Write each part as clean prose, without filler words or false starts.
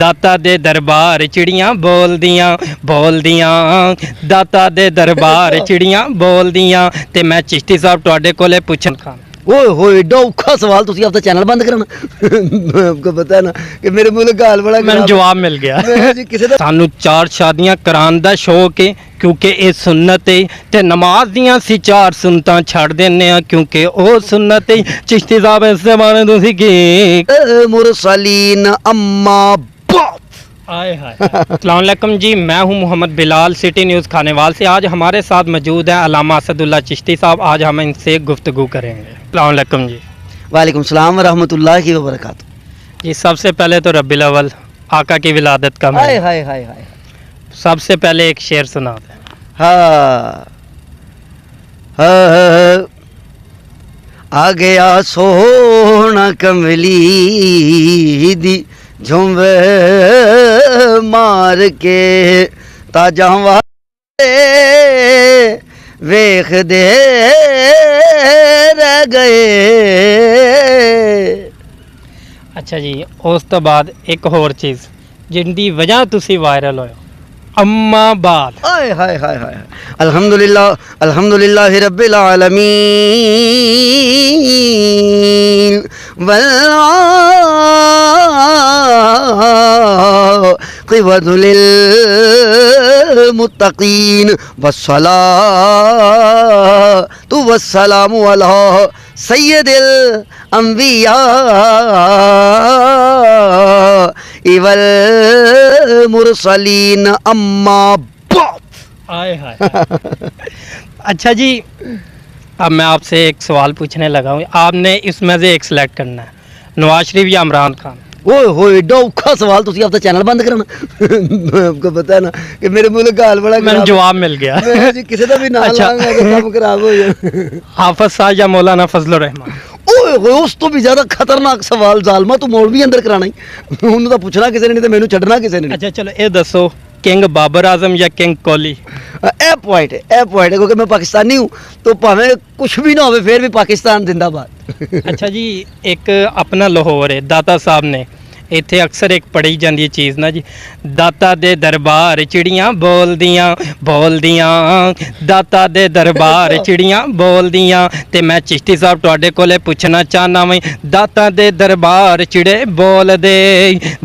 ਦਾਤਾ ਦੇ ਦਰਬਾਰ ਚਿੜੀਆਂ ਬੋਲਦੀਆਂ ਬੋਲਦੀਆਂ ਦਾਤਾ ਦੇ ਦਰਬਾਰ ਚਿੜੀਆਂ ਬੋਲਦੀਆਂ ਤੇ ਮੈਂ ਚਿਸ਼ਤੀ ਸਾਹਿਬ ਤੁਹਾਡੇ ਕੋਲੇ ਪੁੱਛਣ ਖਾਂ ओए होए एडा औखा सवाल तुसी आपदा चैनल बंद करना आपको पता है ना कि मेरे मुंह गाल बड़ा ਮੈਨੂੰ ਜਵਾਬ ਮਿਲ ਗਿਆ जी किसे दा ਸਾਨੂੰ 4 ਸ਼ਾਦੀਆਂ ਕਰਾਉਣ ਦਾ ਸ਼ੌਕ ਹੈ ਕਿਉਂਕਿ ਇਹ ਸੁਨਨਤ ਹੈ ਤੇ ਨਮਾਜ਼ ਦੀਆਂ ਸੀ 4 ਸੁਨਤਾਂ ਛੱਡ ਦਿੰਨੇ ਆ ਕਿਉਂਕਿ ਉਹ ਸੁਨਨਤ ਹੈ ਚਿਸ਼ਤੀ ਸਾਹਿਬ ਇਸ ਦੇ ਬਾਰੇ ਤੁਸੀਂ ਕੀ मुरसलीन अम्मा बात आए हाय अस्सलाम वालेकुम जी, मैं हूं मोहम्मद बिलाल, सिटी न्यूज़ खानेवाल से। आज हमारे साथ मौजूद है अल्लामा असदुल्ला चिश्ती साहब। आज हम इनसे गुफ्तगू करेंगे। अस्सलाम वालेकुम जी। वालेकुम सलाम व रहमतुल्लाहि व बरकातुहू। जी सबसे पहले तो रब्बिल अव्वल आका की विलादत का हाय हाय हाय हाय सबसे पहले एक शेर सुना दें। हाँ आ गया सोना कमली दी झुंवे मार के ताजा वेख दे रह गए। अच्छा जी, उस तो बाद एक होर चीज़ जिंदी वजह तुसी वायरल होयो अम्मा बाद। हाय हाय हाय हाय अल्हम्दुलिल्लाह रब्बिल आलमीन वल मुत्तकीन वस्सलातु वस्सलामु अला सय्यदिल अंबिया इवल मुरसलीन अम्मा बात। आए हाय अच्छा जी, अब मैं आपसे एक सवाल पूछने लगा हूँ। आपने इसमें से एक सिलेक्ट करना है, नवाज शरीफ या इमरान खान। ओए होए एडा औखा सवाल तुसी आपदा चैनल बंद करना आपको पता है ना कि मेरे मुंह गाल बड़ा मैंने जवाब मिल गया जी किसी दा भी नाम अच्छा। लांगा तो काम खराब हो जाए। हाफिज साहब या मौलाना फजलुर रहमान। ओए होए उस तो भी ज्यादा खतरनाक सवाल जालमा तू मौलवी अंदर कराना ही उन्होंने तो पूछना किसी ने नहीं तो मैनू छड्डना किसी ने। अच्छा चलो ये दसो, किंग बाबर आजम या किंग कोहली। ए पॉइंट है क्योंकि मैं पाकिस्तानी हूँ तो भावें कुछ भी ना हो फिर भी पाकिस्तान जिंदाबाद। अच्छा जी, एक अपना लाहौर है दाता साहब ने ਇੱਥੇ ਅਕਸਰ ਇੱਕ ਪੜ੍ਹੀ ਜਾਂਦੀ ਚੀਜ਼ ਨਾ ਜੀ, ਦਾਤਾ ਦੇ ਦਰਬਾਰ ਚਿੜੀਆਂ ਬੋਲਦੀਆਂ ਬੋਲਦੀਆਂ ਦਾਤਾ ਦੇ ਦਰਬਾਰ ਚਿੜੀਆਂ ਬੋਲਦੀਆਂ ਤੇ ਮੈਂ ਚਿਸ਼ਤੀ ਸਾਹਿਬ ਤੁਹਾਡੇ ਕੋਲੇ ਪੁੱਛਣਾ ਚਾਹਨਾ ਵਾਂ, ਦਾਤਾ ਦੇ ਦਰਬਾਰ ਚਿੜੇ ਬੋਲਦੇ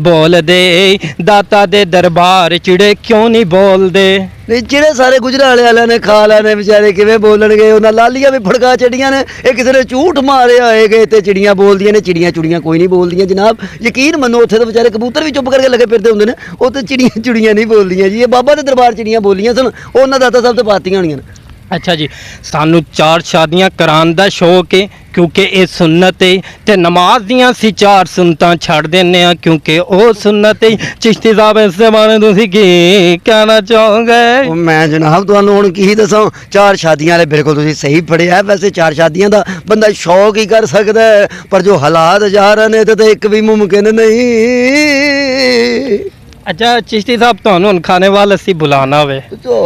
ਬੋਲਦੇ ਦਾਤਾ ਦੇ ਦਰਬਾਰ ਚਿੜੇ ਕਿਉਂ ਨਹੀਂ ਬੋਲਦੇ। नहीं चिड़े सारे गुजराले वाले ने खा लेने बेचारे किवें बोलणगे, उन्हां लालियां भी फड़का चढ़ियां ने, ये किसी ने झूठ मारे होएगे ते चिड़ियां बोलदियां ने। चिड़ियां चुड़ियां कोई नहीं बोलदियां जनाब, यकीन मनो उत्थे तो बेचारे कबूतर भी चुप करके लगे फिरदे हुंदे ने, वो तो चिड़ियां चुड़ियां नहीं बोलदियां जी। ये बाबा दे दरबार चिड़ियां बोलियां सन, उन्हां दाता साहब ते पातियां होणियां ने। अच्छा जी, सानू 4 शादियां कराउण दा शौक है क्योंकि ये सुन्नत है ते नमाज दियां सी 4 सुन्नतां छड्ड दिंने आ क्योंकि वो सुन्नत है। चिश्ती साहब इस दे बारे तुसीं की कहना चाहोगे। मैं जनाब तुहानूं हुण की दसां, 4 शादियां वाले बिल्कुल तुसीं सही पढ़िया। वैसे 4 शादियां दा बंदा शौक ही कर सकदा है, पर जो हालात जा रहे ने ते एक भी मुमकिन नहीं। अच्छा चिश्ती साहब तुहानूं हुण खानेवाल असीं बुलाना होवे तो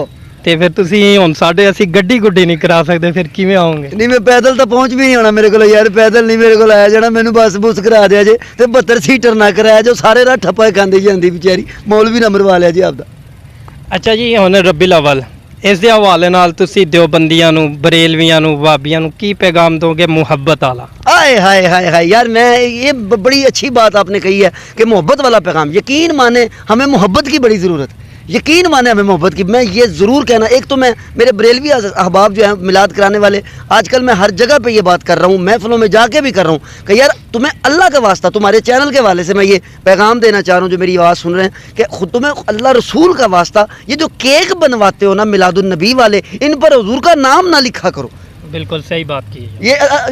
ਤੇ ਫਿਰ ਤੁਸੀਂ ਹੁਣ ਸਾਡੇ ਅਸੀਂ ਗੱਡੀ ਗੁੱਡੀ ਨਹੀਂ ਕਰਾ ਸਕਦੇ, ਫਿਰ ਕਿਵੇਂ ਆਉਂਗੇ। नहीं मैं पैदल तो पहुंच भी नहीं होना मेरे को यार, पैदल नहीं मेरे को आया जाना, मैनू बस बुस करा दिया जे ते 72 सीटर ना कराया जो सारे राह ठप्पा खांदी ਜਾਂਦੀ ਵਿਚਾਰੀ। मौलवी ना मरवा लिया जी आपदा। ਅੱਛਾ ਜੀ, ਹੁਣ ਰੱਬੀਲ ਅਵਲ ਇਸ ਦੇ ਹਵਾਲੇ ਨਾਲ ਤੁਸੀਂ ਦਿਓਬੰਦੀਆਂ ਨੂੰ, ਬਰੇਲਵੀਆਂ ਨੂੰ, ਵਾਬੀਆਂ ਨੂੰ ਕੀ ਪੈਗਾਮ ਦੋਗੇ ਮੁਹੱਬਤ ਵਾਲਾ। हाय हाय हाय हाय यार, मैं ये बड़ी अच्छी बात आपने कही है कि मोहब्बत वाला पैगाम। यकीन माने हमें मोहब्बत की बड़ी ज़रूरत, यकीन माने हमें मोहब्बत की। मैं ये ज़रूर कहना, एक तो मैं मेरे बरेलवी अहबाब जो हैं मिलाद कराने वाले, आजकल मैं हर जगह पे ये बात कर रहा हूँ, महफिलों में जाके भी कर रहा हूँ कि यार तुम्हें अल्लाह का वास्ता, तुम्हारे चैनल के वाले से मैं ये पैगाम देना चाह रहा हूँ जो मेरी आवाज़ सुन रहे हैं, कि खुद तुम्हें अल्लाह रसूल का वास्ता, ये जो केक बनवाते हो ना मिलादुन्नबी वाले, इन पर हुजूर का नाम ना लिखा करो। बिल्कुल सही बात की है।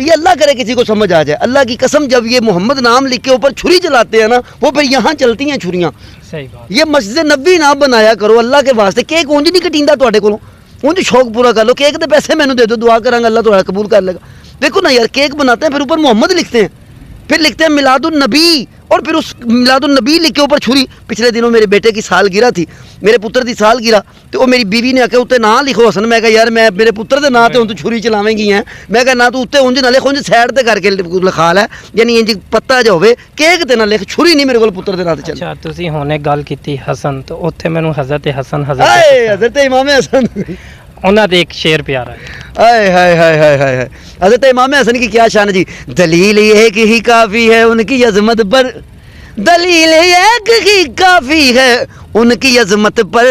ये अल्लाह करे किसी को समझ आ जाए, अल्लाह की कसम, जब ये मोहम्मद नाम लिख के ऊपर छुरी चलाते हैं ना, वो फिर यहाँ चलती हैं छुरियाँ। सही बात। ये मस्जिद नबी ना बनाया करो अल्लाह के वास्ते। केक उंज नहीं कटींदा तुहाडे कोलों, उंज शौक पूरा कर लो, केक के पैसे मैनू दे दो, दुआ करांगा अल्लाह तुहाडा कबूल कर लेगा। देखो ना यार, केक बनाते हैं फिर ऊपर मोहम्मद लिखते हैं, फिर लिखते हैं मिलादुन नबी, और फिर उस मिलादुन नबी लिख के ऊपर छुरी। पिछले दिनों मेरे बेटे की सालगिरह थी, मेरे पुत्र की सालगिरह, तो मेरी बीवी ने आके उत्ते ना लिखो हसन। मैं कहा यार मैं मेरे पुत्र के नाम ते हुण तू छुरी चलावेंगी है। मैं कहा ना तू उत्ते उंज ना लिख, उंज साइड ते करके लिखा लै, यानी इंज पत्ता जो होवे, केक ते ना लिख, छुरी नहीं मेरे कोल पुत्र के नाम ते चल। अच्छा ਤੁਸੀਂ ਹੁਣੇ ਗੱਲ ਕੀਤੀ ਹਸਨ, तो ਉੱਥੇ ਮੈਨੂੰ हज़रत हसन हाय हज़रत इमाम हसन, ਉਹਨਾਂ ਦੇ ਇੱਕ ਸ਼ੇਰ ਪਿਆਰਾ ਹੈ। हाय हाय हाय हाय हाय हाय। हज़रत इमाम हसन की क्या शान है जी। दलील एक ही काफ़ी है उनकी अज़मत पर, दलील एक ही काफ़ी है उनकी अज़मत पर,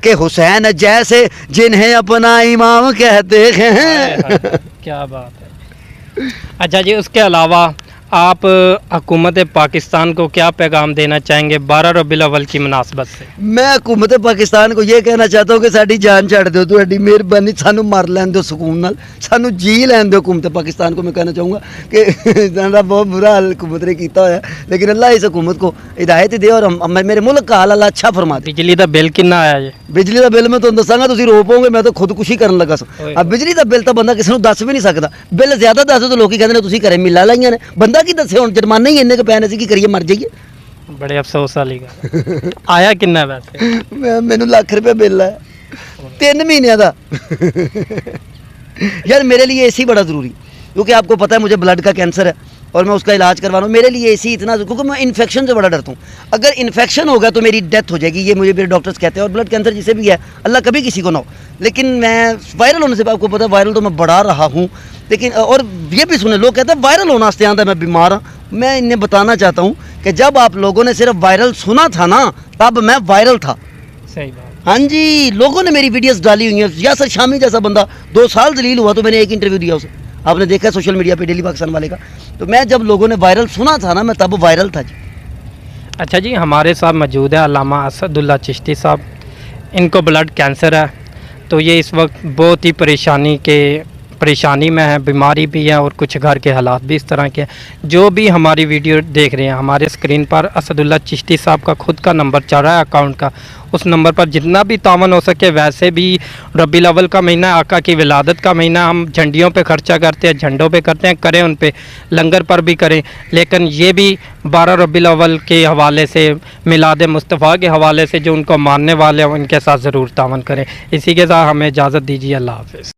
के हुसैन जैसे जिन्हें अपना इमाम कहते हैं। क्या बात है। अच्छा जी, उसके अलावा आप हुकूमत पाकिस्तान को क्या पैगाम देना चाहेंगे 12 रबीउल अव्वल की मुनासबत से? मैं हुकूमत पाकिस्तान को ये कहना चाहता हूँ कि साड़ी जान छड़ दो, तुहाडी मेहरबानी, सानू मर लैन दो सुकून नाल, सानू जी लैन दो। हुकूमत पाकिस्तान को मैं कहना चाहूँगा कि इन्होंने बहुत बुरा हाल हुकूमत ने किया होया, लेकिन अल्लाह इस हुकूमत को हिदायत दे और मेरे मुल्क का हाल अल्लाह अच्छा फरमा दे। बिजली का बिल कितना आया जी? बिजली का बिल मैं तुहानू दसांगा, तुसीं रो पाओगे, मैं तो खुदकुशी करन लगा सां। अब बिजली का बिल तो बंदा किसी को दस भी नहीं सकता। बिल ज्यादा दस तो लोग कहते हैं तुसीं घरे मिला लाइयां ने, बंदा की दसे हुण जुर्माने ही इन्ने के पैने सी, की करिए मर जाइए। बड़े अफसोस वाली गल। आया कितना वैसे? मैनू लाख रुपये बिल है 3 महीनों का। यार मेरे लिए एसी बड़ा ज़रूरी, क्योंकि आपको पता है मुझे ब्लड का कैंसर है और मैं उसका इलाज करवा रहा हूँ। मेरे लिए एसी इतना, क्योंकि मैं इन्फेक्शन से बड़ा डरता हूँ। अगर इन्फेक्शन होगा तो मेरी डेथ हो जाएगी, ये मुझे मेरे डॉक्टर्स कहते हैं। और ब्लड कैंसर जिसे भी है, अल्लाह कभी किसी को ना हो, लेकिन मैं वायरल होने से, आपको पता है वायरल तो मैं बढ़ा रहा हूँ, लेकिन और ये भी सुने, लोग कहते हैं वायरल होना से आता है मैं बीमार हाँ। मैं इन्हें बताना चाहता हूँ कि जब आप लोगों ने सिर्फ वायरल सुना था ना, तब मैं वायरल था। सही बात। हाँ जी, लोगों ने मेरी वीडियोस डाली हुई हैं। यासर शामी जैसा बंदा 2 साल जलील हुआ तो मैंने एक इंटरव्यू दिया उसे, आपने देखा सोशल मीडिया पे डेली पाकिस्तान वाले का। तो मैं जब लोगों ने वायरल सुना था ना, मैं तब वायरल था जी। अच्छा जी, हमारे साथ मौजूद है अल्लामा असदुल्ला चिश्ती साहब। इनको ब्लड कैंसर है, तो ये इस वक्त बहुत ही परेशानी में है, बीमारी भी है और कुछ घर के हालात भी इस तरह के हैं। जो भी हमारी वीडियो देख रहे हैं, हमारे स्क्रीन पर असदुल्ला चिश्ती साहब का खुद का नंबर चल रहा है अकाउंट का, उस नंबर पर जितना भी तावन हो सके, वैसे भी रबीउल अव्वल का महीना, आका की विलादत का महीना, हम झंडियों पे खर्चा करते हैं, झंडों पे करते हैं, करें उन पे, लंगर पर भी करें, लेकिन ये भी 12 रबीउल अव्वल के हवाले से, मिलाद मुस्तफ़ा के हवाले से जो उनको मानने वाले हैं उनके साथ ज़रूर तावन करें। इसी के साथ हमें इजाज़त दीजिए। अल्लाह हाफ़िज़।